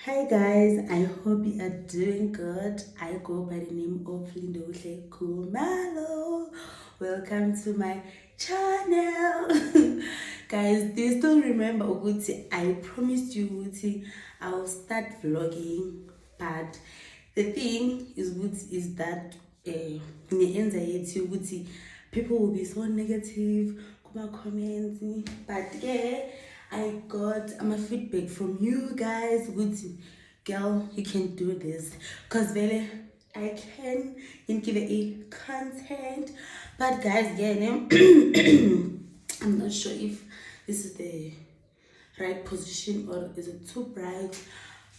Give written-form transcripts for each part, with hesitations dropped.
Hi guys, I hope you are doing good. I go by the name of Lindohle Kumalo. Welcome to my channel. Guys, do you still remember Uguti? I promised you Uguti I'll start vlogging, but the thing is that in the anxiety Uguti people will be so negative, kuma comments, but yeah. I got my feedback from you guys. Good girl, you can do this. Cause really, I can give it a content. But guys, yeah, I'm not sure if this is the right position or is it too bright.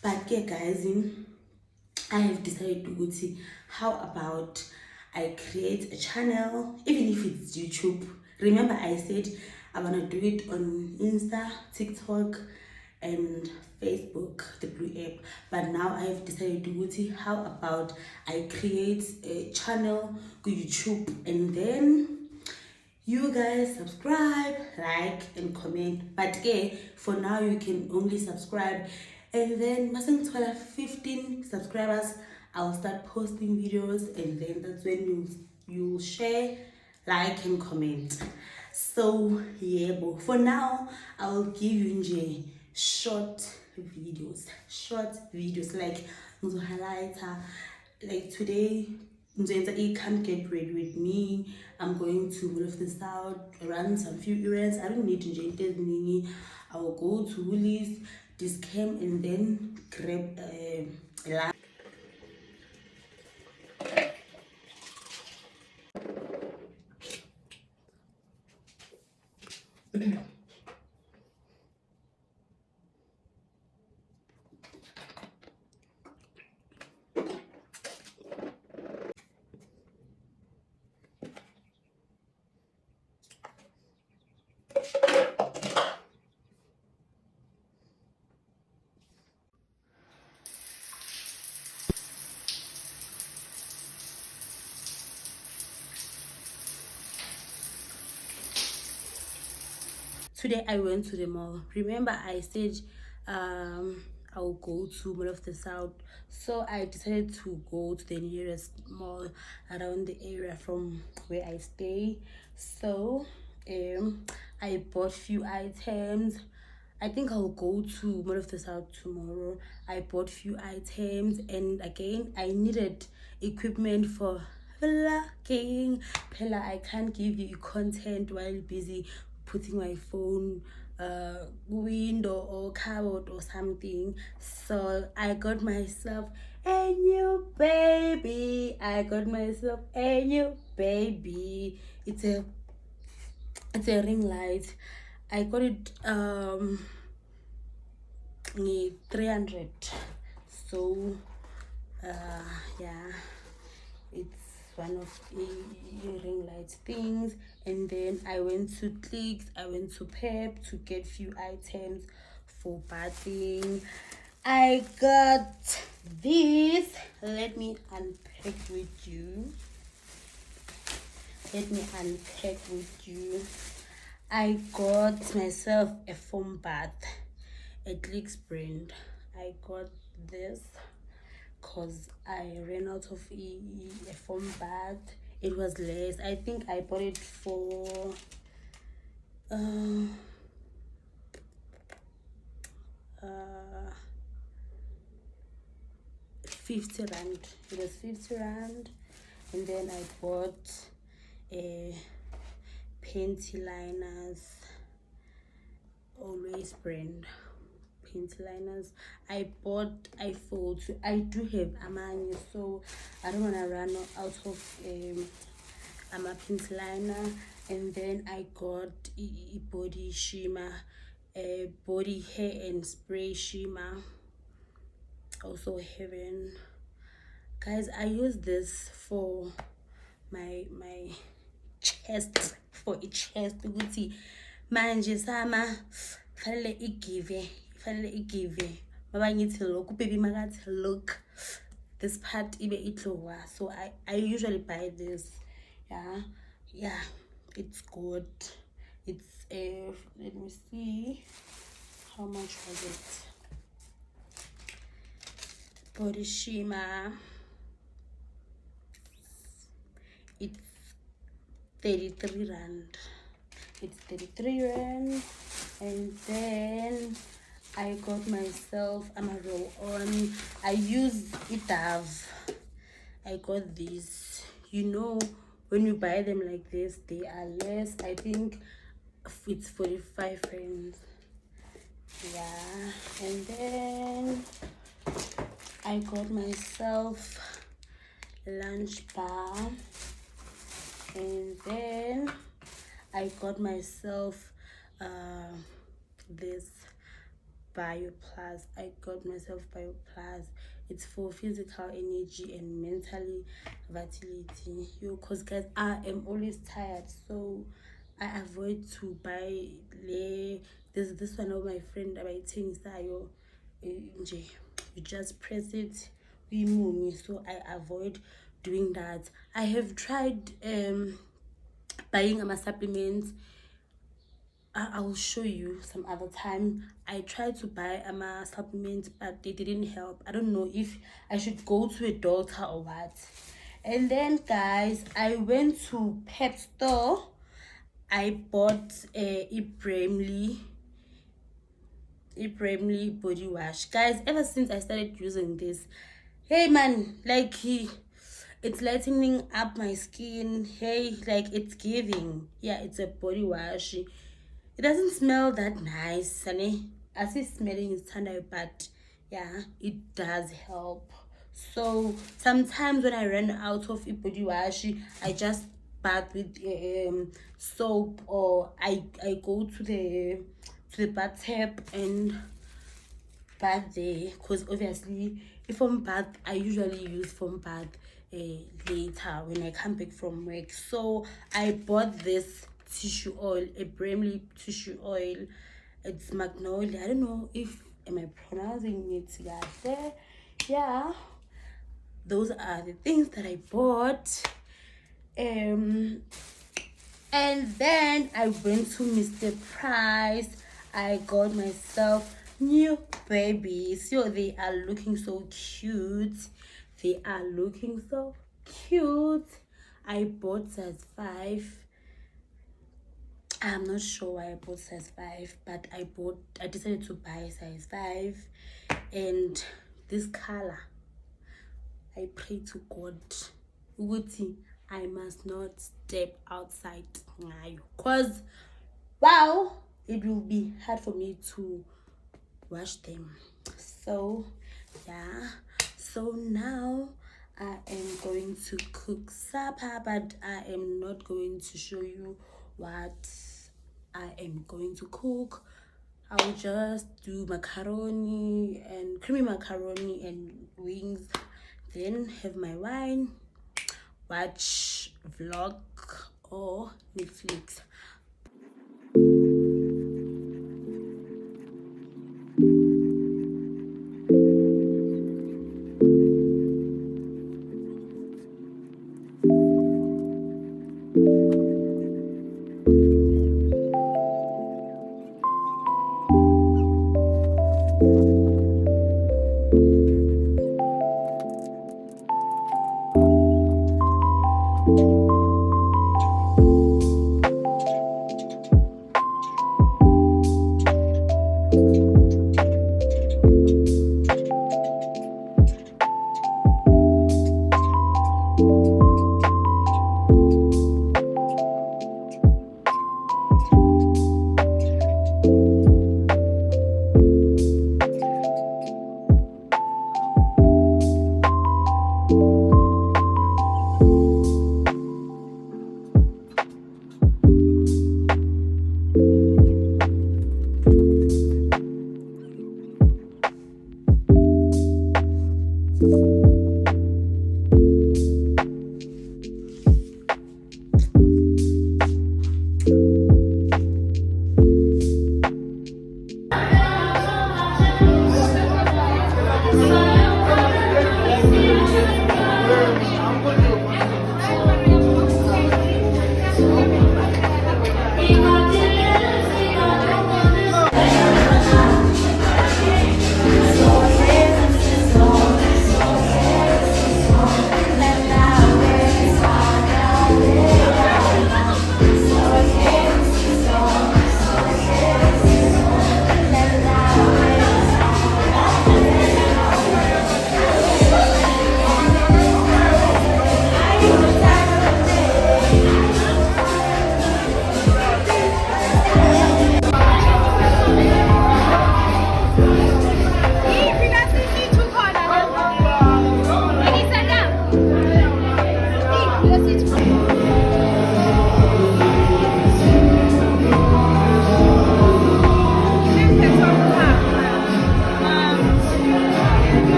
But yeah, guys, I have decided to go see how about I create a channel, even if it's YouTube. Remember, I said I want to do it on Insta, TikTok, and Facebook, the Blue app. But now I have decided to go see how about I create a channel on YouTube, and then you guys subscribe, like, and comment. But yeah, for now you can only subscribe, and then mustn't 15 subscribers I'll start posting videos, and then that's when you'll share, like, and comment. So yeah, but for now I'll give you short videos like highlighter, like today come get ready with me. I'm going to Mall of the South, run some few errands. I don't need to change mini. I will go to Woolies, discount, and then grab a lunch. Today I went to the mall. Remember I said I'll go to Mall of the South. So I decided to go to the nearest mall around the area from where I stay. So I bought few items. I think I'll go to Mall of the South tomorrow. I bought few items, and again I needed equipment for vlogging. Pella, I can't give you content while busy putting my phone window or cupboard or something. So I got myself a new baby. It's a ring light. I got it 300. So yeah, it's one of the ring light things. And then I went to Clicks, I went to Pep to get few items for bathing. I got this. Let me unpack with you. I got myself a foam bath at Clicks brand. I got this because I ran out of a foam bath. It was less. I think I bought it for 50 rand. It was 50 rand. And then I bought a panty liners, always brand panty liners. I fold. I do have Amani, so I don't want to run out of a panty liner. And then I got a body shimmer, a body hair and spray shimmer, also heaven. Guys, I use this for my chest, for a chest ukuthi manje sama fanele igive maba ngithi lokhu baby makathi look this part ibe itlowa. So I usually buy this. Yeah, it's good. It's let me see how much was it. Body Shimmer. It's 33 rand. It's 33 rand. And then I got myself a roll on. I use Dove. I got these. You know, when you buy them like this, they are less. I think it's 45 rands. Yeah. And then I got myself lunch bar. And then I got myself this BioPlus. I got myself BioPlus. It's for physical energy and mentally vitality. Cause guys, I am always tired, so I avoid to buy there's this one of my friend about things that you just press it, so I avoid doing that. I have tried buying my supplements. I will show you some other time. I tried to buy supplements, but they didn't help. I don't know if I should go to a doctor or what. And then guys, I went to pet store. I bought a Bramley body wash. Guys, ever since I started using this, hey man, like it's lightening up my skin. Hey, like it's giving. Yeah, it's a body wash. It doesn't smell that nice, honey. As if smelling is tender, but yeah, it does help. So sometimes when I run out of a body wash, I just bath with soap, or I go to the bathtub and bath there. Because obviously, if I'm bath, I usually use foam bath later when I come back from work. So I bought this tissue oil, a Bramley tissue oil. It's magnolia. I don't know if am I pronouncing it right. Yeah, those are the things that I bought. And then I went to Mr. Price. I got myself new babies. So they are looking so cute. They are looking so cute. I bought size 5. I'm not sure why I bought size 5, but I decided to buy size 5. And this color, I pray to God, Uguti, I must not step outside because wow, it will be hard for me to wash them. So yeah, so now I am going to cook supper, but I am not going to show you what I am going to cook. I'll just do macaroni and creamy macaroni and wings, then have my wine, watch vlog or Netflix.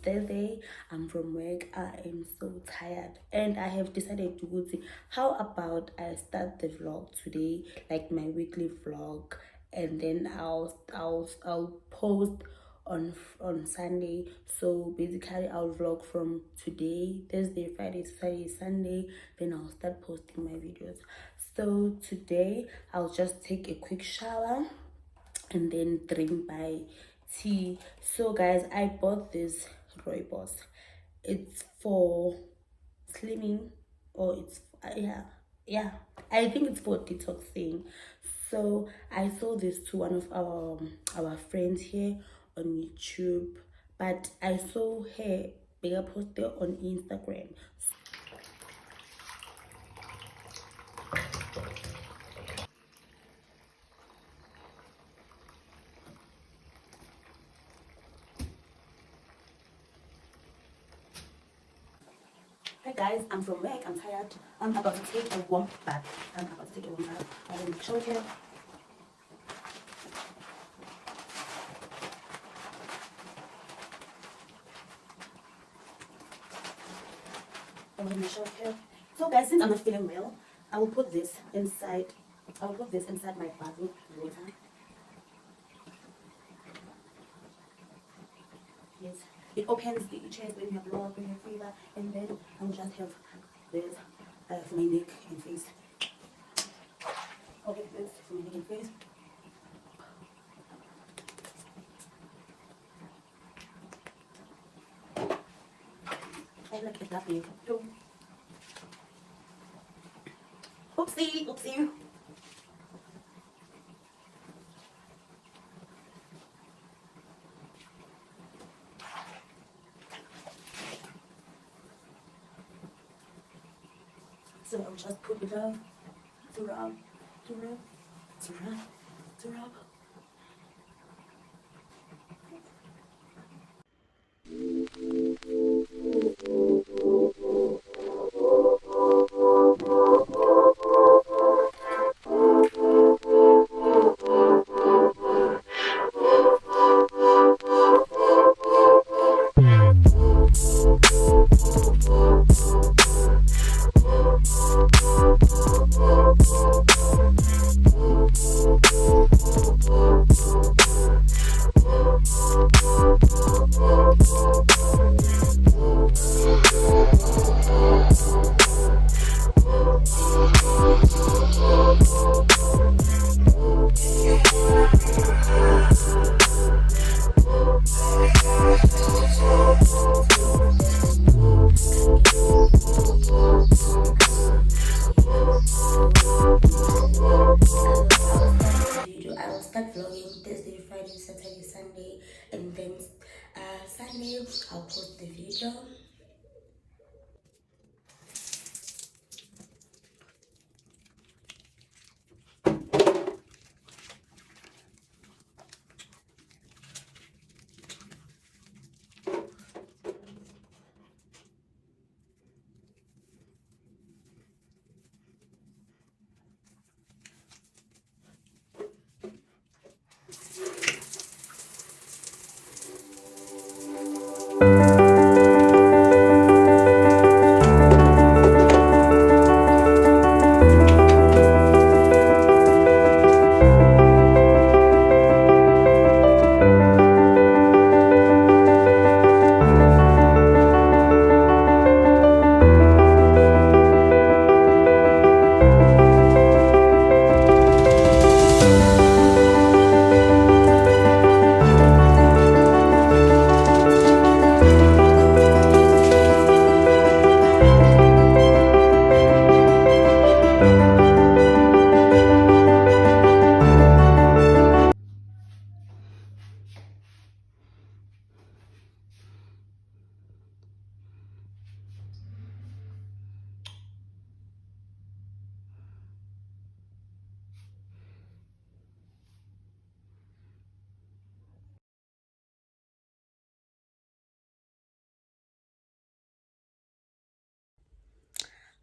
Thursday. I'm from work. I am so tired, and I have decided to go see how about I start the vlog today, like my weekly vlog, and then I'll post on Sunday. So basically I'll vlog from today, Thursday, Friday, Saturday, Sunday, then I'll start posting my videos. So today I'll just take a quick shower and then drink my tea. So guys, I bought this rooibos. It's for slimming, or it's yeah, I think it's for detoxing. So I saw this to one of our friends here on YouTube, but I saw her bigger poster on Instagram. Hi guys, I'm from work, I'm tired. I'm about to take a warm bath. I will show you. I'm gonna show you. So guys, since I'm not feeling well, I will put this inside. My bathroom water. Yes. It opens the chest when you have low, when you have fever, and then I'll just have this for my neck and face. Okay, this for my neck and face. I like it that way too. Oopsie, oopsie. So I'll just put it up to rub, to rub, to rub, to rub. I'll start vlogging Thursday, Friday, Saturday, Sunday, and then Sunday I'll post the video.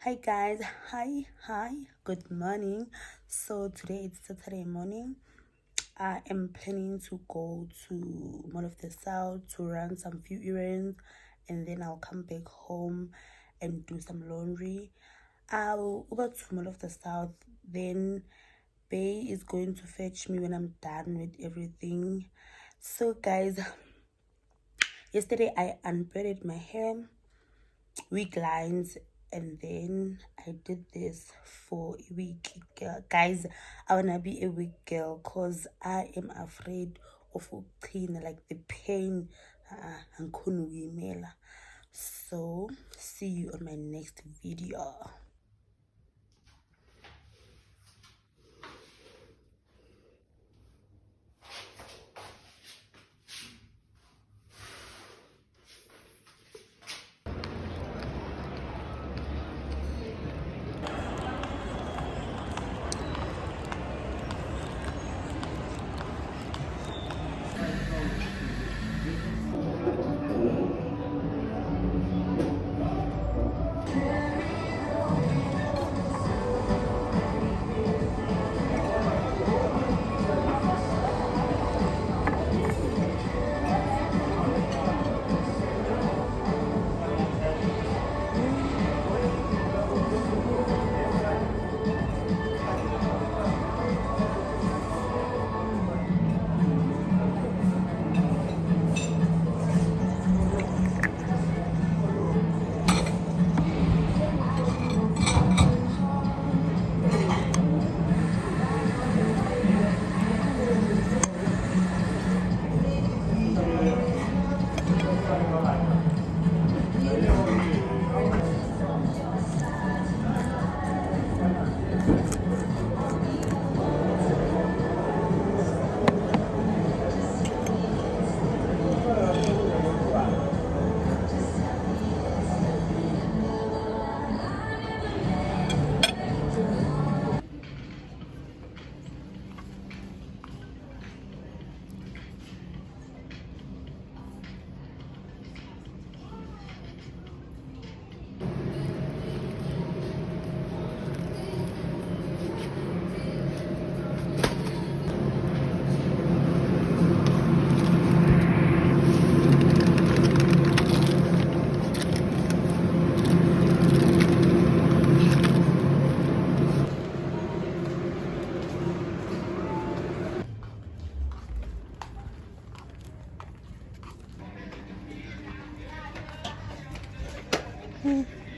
Hi guys, hi, good morning. So today it's Saturday morning. I am planning to go to Mall of the South to run some few errands, and then I'll come back home and do some laundry. I'll go to Mall of the South, then Bay is going to fetch me when I'm done with everything. So guys, yesterday I unbraided my hair, wig lines, and then I did this for a week. Guys, I wanna be a wig girl because I am afraid of pain, like the pain. So see you on my next video.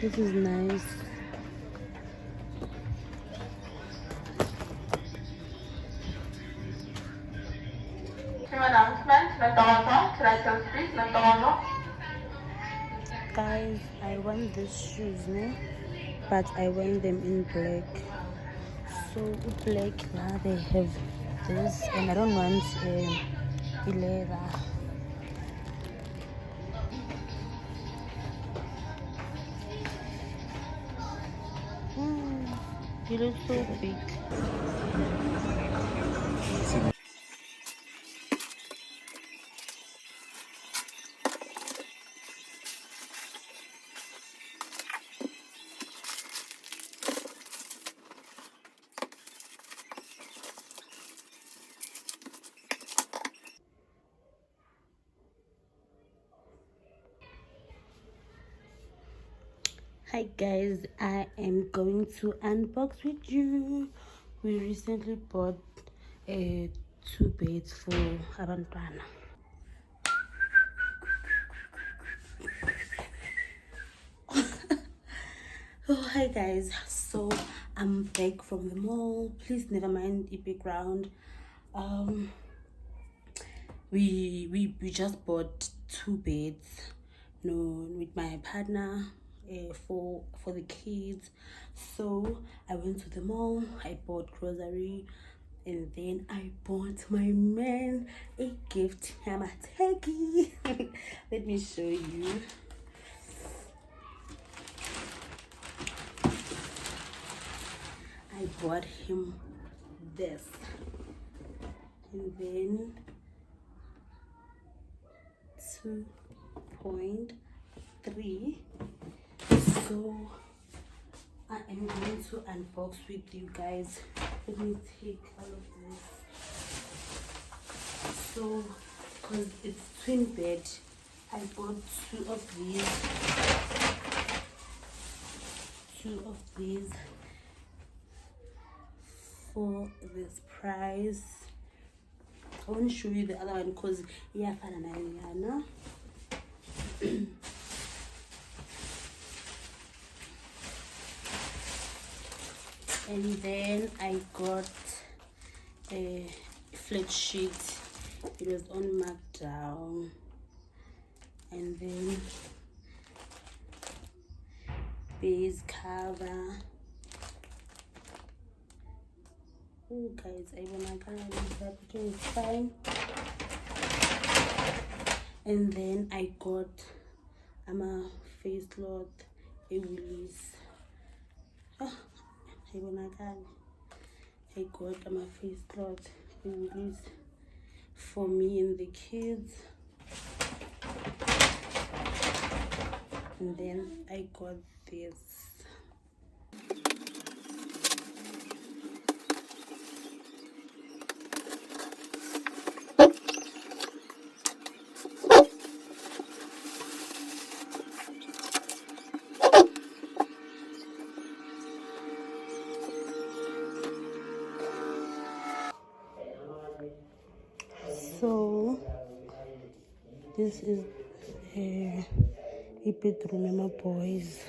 This is nice. Guys, I want these shoes, no? But I want them in black. So black now they have this, and I don't want leather. You look so big. Hi guys, I am going to unbox with you. We recently bought 2 beds for abantwana. Oh hi guys, so I'm back from the mall. Please never mind the background. We just bought 2 beds, no, with my partner, for the kids. So I went to the mall, I bought grocery, and then I bought my man a gift. I'm a turkey. Let me show you. I bought him this, and then 2.3. So I am going to unbox with you guys. Let me take all of this. So because it's twin bed, I bought two of these for this price. I want to show you the other one because yeah, no? And then I got a flat sheet. It was on markdown. And then base cover. Oh guys, I wanna that is fine. And then I got a face cloth, a Woolies. I got my face cloth, a Woolies for me and the kids. And then I got this. So this is a bedroom, my boys.